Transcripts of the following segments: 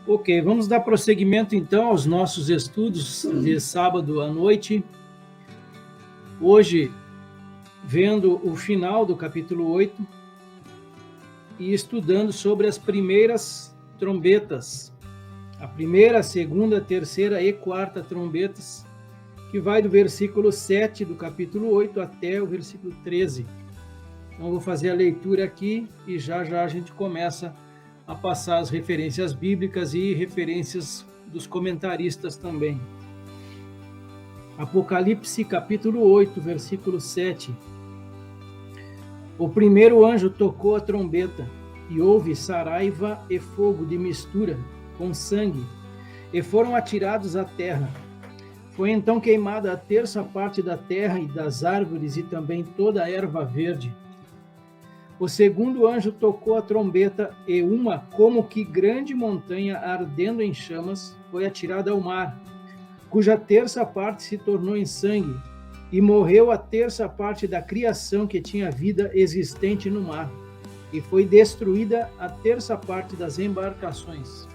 Ok, vamos dar prosseguimento então aos nossos estudos de sábado à noite. Hoje, vendo o final do capítulo 8 e estudando sobre as primeiras trombetas. A primeira, a segunda, a terceira e quarta trombetas, que vai do versículo 7 do capítulo 8 até o versículo 13. Então, vou fazer a leitura aqui e já a gente começa a passar as referências bíblicas e referências dos comentaristas também. Apocalipse capítulo 8, versículo 7. O primeiro anjo tocou a trombeta, e houve saraiva e fogo de mistura com sangue, e foram atirados à terra. Foi então queimada a terça parte da terra e das árvores e também toda a erva verde. O segundo anjo tocou a trombeta, e uma como que grande montanha ardendo em chamas foi atirada ao mar, cuja terça parte se tornou em sangue, e morreu a terça parte da criação que tinha vida existente no mar, e foi destruída a terça parte das embarcações.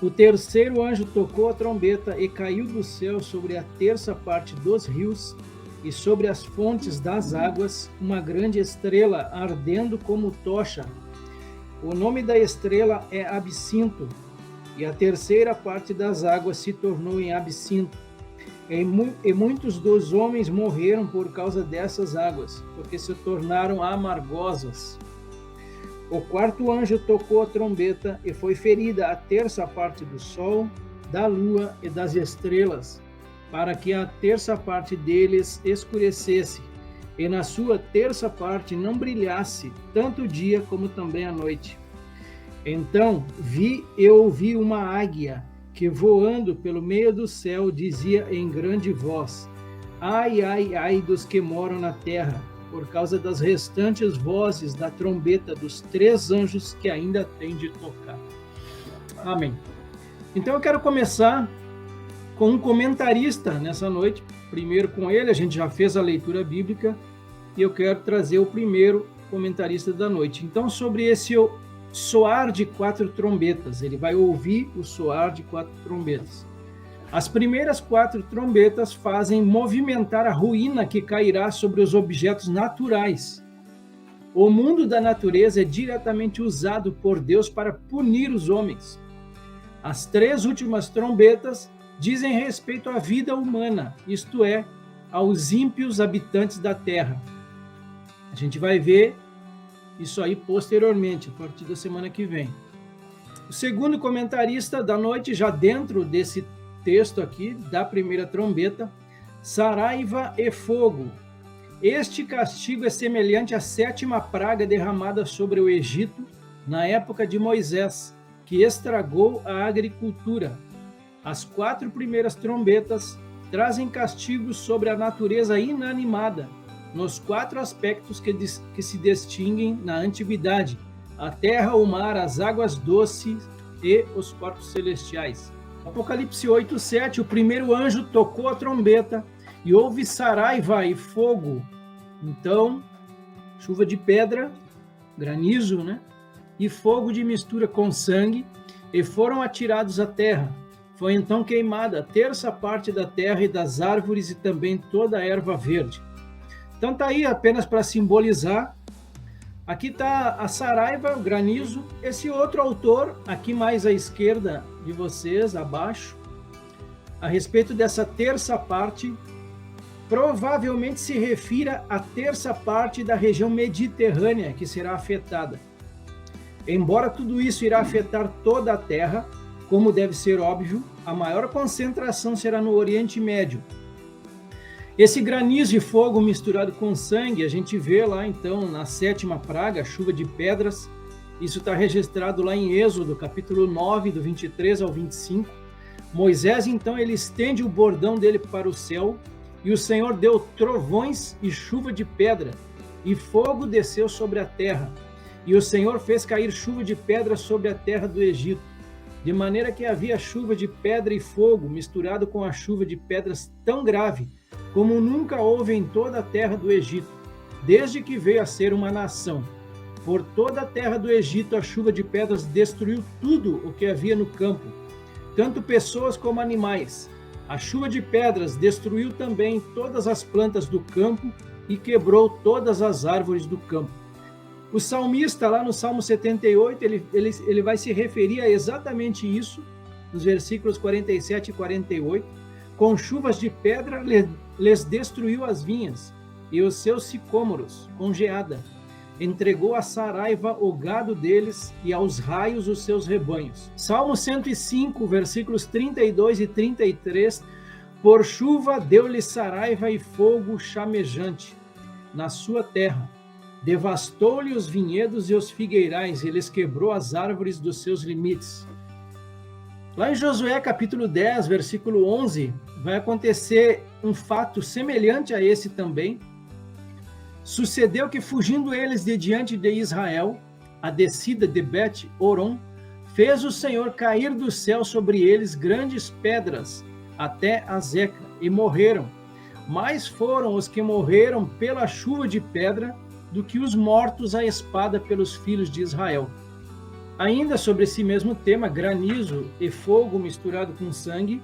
O terceiro anjo tocou a trombeta, e caiu do céu sobre a terça parte dos rios, e sobre as fontes das águas, uma grande estrela ardendo como tocha. O nome da estrela é Absinto, e a terceira parte das águas se tornou em absinto. E muitos dos homens morreram por causa dessas águas, porque se tornaram amargosas. O quarto anjo tocou a trombeta, e foi ferida a terça parte do sol, da lua e das estrelas, para que a terça parte deles escurecesse, e na sua terça parte não brilhasse tanto o dia como também a noite. Então vi e ouvi uma águia, que voando pelo meio do céu dizia em grande voz: ai, ai, ai dos que moram na terra, por causa das restantes vozes da trombeta dos três anjos que ainda têm de tocar. Amém. Então eu quero começar com um comentarista nessa noite. Primeiro com ele, a gente já fez a leitura bíblica, e eu quero trazer o primeiro comentarista da noite. Então, sobre esse soar de 4 trombetas, ele vai ouvir o soar de 4 trombetas. As primeiras 4 trombetas fazem movimentar a ruína que cairá sobre os objetos naturais. O mundo da natureza é diretamente usado por Deus para punir os homens. As 3 últimas trombetas dizem respeito à vida humana, isto é, aos ímpios habitantes da terra. A gente vai ver isso aí posteriormente, a partir da semana que vem. O segundo comentarista da noite, já dentro desse texto aqui, da primeira trombeta, saraiva e fogo. Este castigo é semelhante à 7ª praga derramada sobre o Egito na época de Moisés, que estragou a agricultura. As 4 primeiras trombetas trazem castigos sobre a natureza inanimada, nos 4 aspectos que se distinguem na antiguidade: a terra, o mar, as águas doces e os corpos celestiais. Apocalipse 8:7, o primeiro anjo tocou a trombeta, e houve saraiva e fogo. Então, chuva de pedra, granizo, né? E fogo de mistura com sangue, e foram atirados à terra. Foi então queimada a terça parte da terra e das árvores e também toda a erva verde. Então está aí apenas para simbolizar. Aqui está a saraiva, o granizo. Esse outro autor, aqui mais à esquerda de vocês, abaixo, a respeito dessa terça parte, provavelmente se refira à terça parte da região mediterrânea que será afetada. Embora tudo isso irá afetar toda a terra, como deve ser óbvio, a maior concentração será no Oriente Médio. Esse granizo e fogo misturado com sangue, a gente vê lá então na 7ª praga, a chuva de pedras. Isso está registrado lá em Êxodo, capítulo 9, do 23 ao 25. Moisés, então, ele estende o bordão dele para o céu, e o Senhor deu trovões e chuva de pedra, e fogo desceu sobre a terra. E o Senhor fez cair chuva de pedra sobre a terra do Egito, de maneira que havia chuva de pedra e fogo misturado com a chuva de pedras tão grave como nunca houve em toda a terra do Egito, desde que veio a ser uma nação. Por toda a terra do Egito, a chuva de pedras destruiu tudo o que havia no campo, tanto pessoas como animais. A chuva de pedras destruiu também todas as plantas do campo e quebrou todas as árvores do campo. O salmista, lá no Salmo 78, ele vai se referir a exatamente isso, nos versículos 47 e 48. Com chuvas de pedra lhes destruiu as vinhas, e os seus sicômoros com geada. Entregou a saraiva o gado deles, e aos raios os seus rebanhos. Salmo 105, versículos 32 e 33. Por chuva deu-lhe saraiva e fogo chamejante na sua terra. Devastou-lhe os vinhedos e os figueirais, e lhes quebrou as árvores dos seus limites. Lá em Josué capítulo 10, versículo 11, vai acontecer um fato semelhante a esse também. Sucedeu que, fugindo eles de diante de Israel, a descida de Bet-Horon, fez o Senhor cair do céu sobre eles grandes pedras, até Azeca, e morreram. Mais foram os que morreram pela chuva de pedra do que os mortos à espada pelos filhos de Israel. Ainda sobre esse mesmo tema, granizo e fogo misturado com sangue,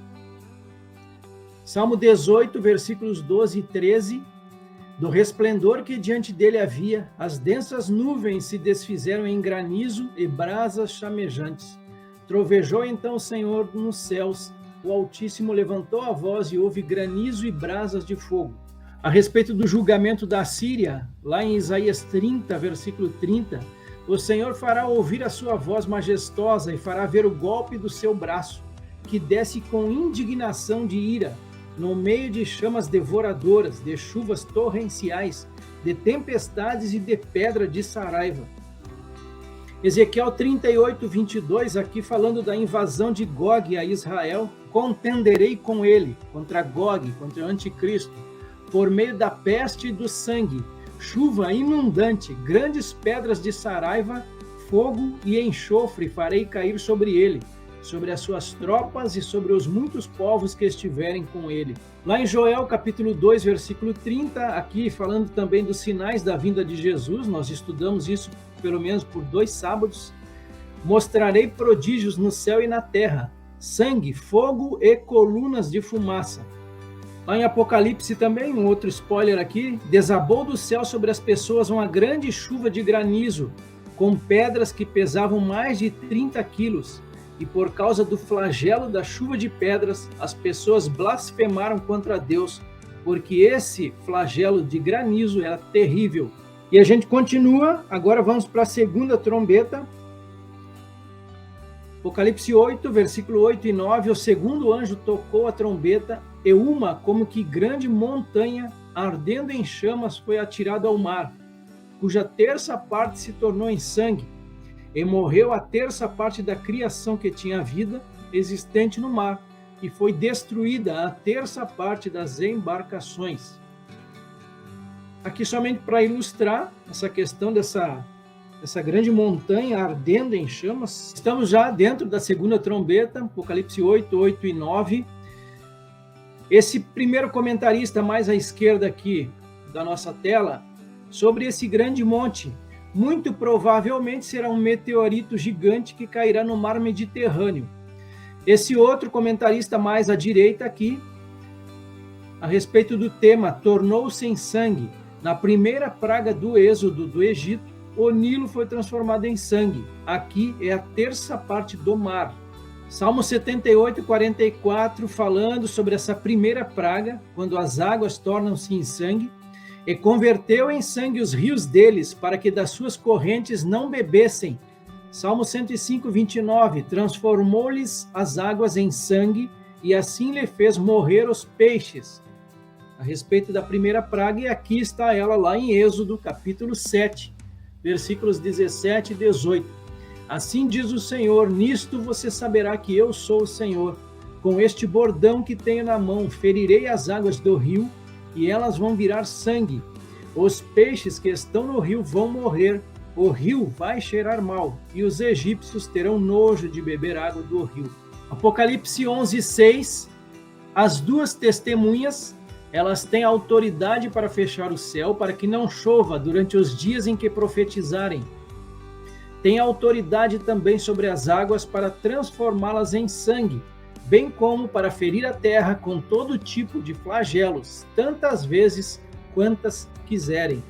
Salmo 18, versículos 12 e 13, do resplendor que diante dele havia, as densas nuvens se desfizeram em granizo e brasas chamejantes. Trovejou então o Senhor nos céus, o Altíssimo levantou a voz e houve granizo e brasas de fogo. A respeito do julgamento da Síria, lá em Isaías 30, versículo 30, o Senhor fará ouvir a sua voz majestosa e fará ver o golpe do seu braço, que desce com indignação de ira, no meio de chamas devoradoras, de chuvas torrenciais, de tempestades e de pedra de saraiva. Ezequiel 38, 22, aqui falando da invasão de Gog a Israel, contenderei com ele, contra Gog, contra o anticristo, por meio da peste e do sangue, chuva inundante, grandes pedras de saraiva, fogo e enxofre farei cair sobre ele, sobre as suas tropas e sobre os muitos povos que estiverem com ele. Lá em Joel, capítulo 2, versículo 30, aqui falando também dos sinais da vinda de Jesus, nós estudamos isso pelo menos por 2 sábados. Mostrarei prodígios no céu e na terra, sangue, fogo e colunas de fumaça. Lá em Apocalipse também, um outro spoiler aqui, desabou do céu sobre as pessoas uma grande chuva de granizo, com pedras que pesavam mais de 30 quilos. E por causa do flagelo da chuva de pedras, as pessoas blasfemaram contra Deus, porque esse flagelo de granizo era terrível. E a gente continua, agora vamos para a segunda trombeta. Apocalipse 8, versículo 8 e 9, o segundo anjo tocou a trombeta, e uma, como que grande montanha, ardendo em chamas, foi atirada ao mar, cuja terça parte se tornou em sangue, e morreu a terça parte da criação que tinha vida existente no mar, e foi destruída a terça parte das embarcações. Aqui somente para ilustrar essa questão dessa grande montanha ardendo em chamas. Estamos já dentro da segunda trombeta, Apocalipse 8, 8 e 9. Esse primeiro comentarista mais à esquerda aqui da nossa tela, sobre esse grande monte, muito provavelmente será um meteorito gigante que cairá no mar Mediterrâneo. Esse outro comentarista mais à direita aqui, a respeito do tema, tornou-se em sangue. Na primeira praga do êxodo do Egito, o Nilo foi transformado em sangue. Aqui é a terça parte do mar. Salmo 78, 44, falando sobre essa primeira praga, quando as águas tornam-se em sangue, e converteu em sangue os rios deles, para que das suas correntes não bebessem. Salmo 105, 29, transformou-lhes as águas em sangue, e assim lhe fez morrer os peixes. A respeito da primeira praga, e aqui está ela lá em Êxodo, capítulo 7, versículos 17 e 18. Assim diz o Senhor, nisto você saberá que eu sou o Senhor. Com este bordão que tenho na mão, ferirei as águas do rio, e elas vão virar sangue. Os peixes que estão no rio vão morrer, o rio vai cheirar mal, e os egípcios terão nojo de beber água do rio. Apocalipse 11, 6. As duas testemunhas, elas têm autoridade para fechar o céu, para que não chova durante os dias em que profetizarem. Tem autoridade também sobre as águas para transformá-las em sangue, bem como para ferir a terra com todo tipo de flagelos, tantas vezes quantas quiserem.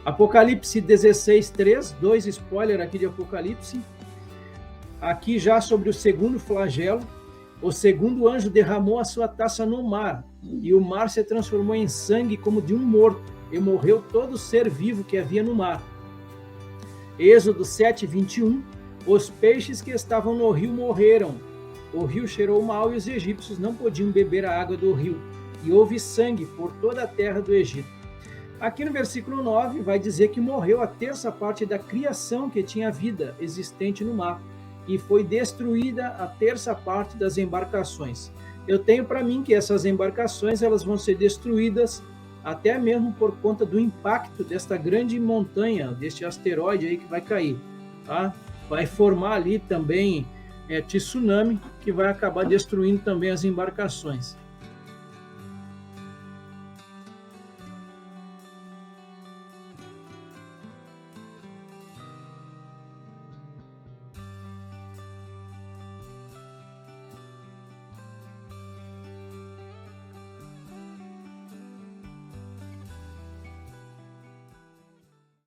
Apocalipse 16:3, 2 spoiler aqui de Apocalipse. Aqui já sobre o segundo flagelo, o segundo anjo derramou a sua taça no mar, e o mar se transformou em sangue como de um morto, e morreu todo ser vivo que havia no mar. Êxodo 7:21, os peixes que estavam no rio morreram. O rio cheirou mal e os egípcios não podiam beber a água do rio, e houve sangue por toda a terra do Egito. Aqui no versículo 9 vai dizer que morreu a terça parte da criação que tinha vida existente no mar, e foi destruída a terça parte das embarcações. Eu tenho para mim que essas embarcações elas vão ser destruídas até mesmo por conta do impacto desta grande montanha, deste asteroide aí que vai cair, tá? Vai formar ali também tsunami, que vai acabar destruindo também as embarcações.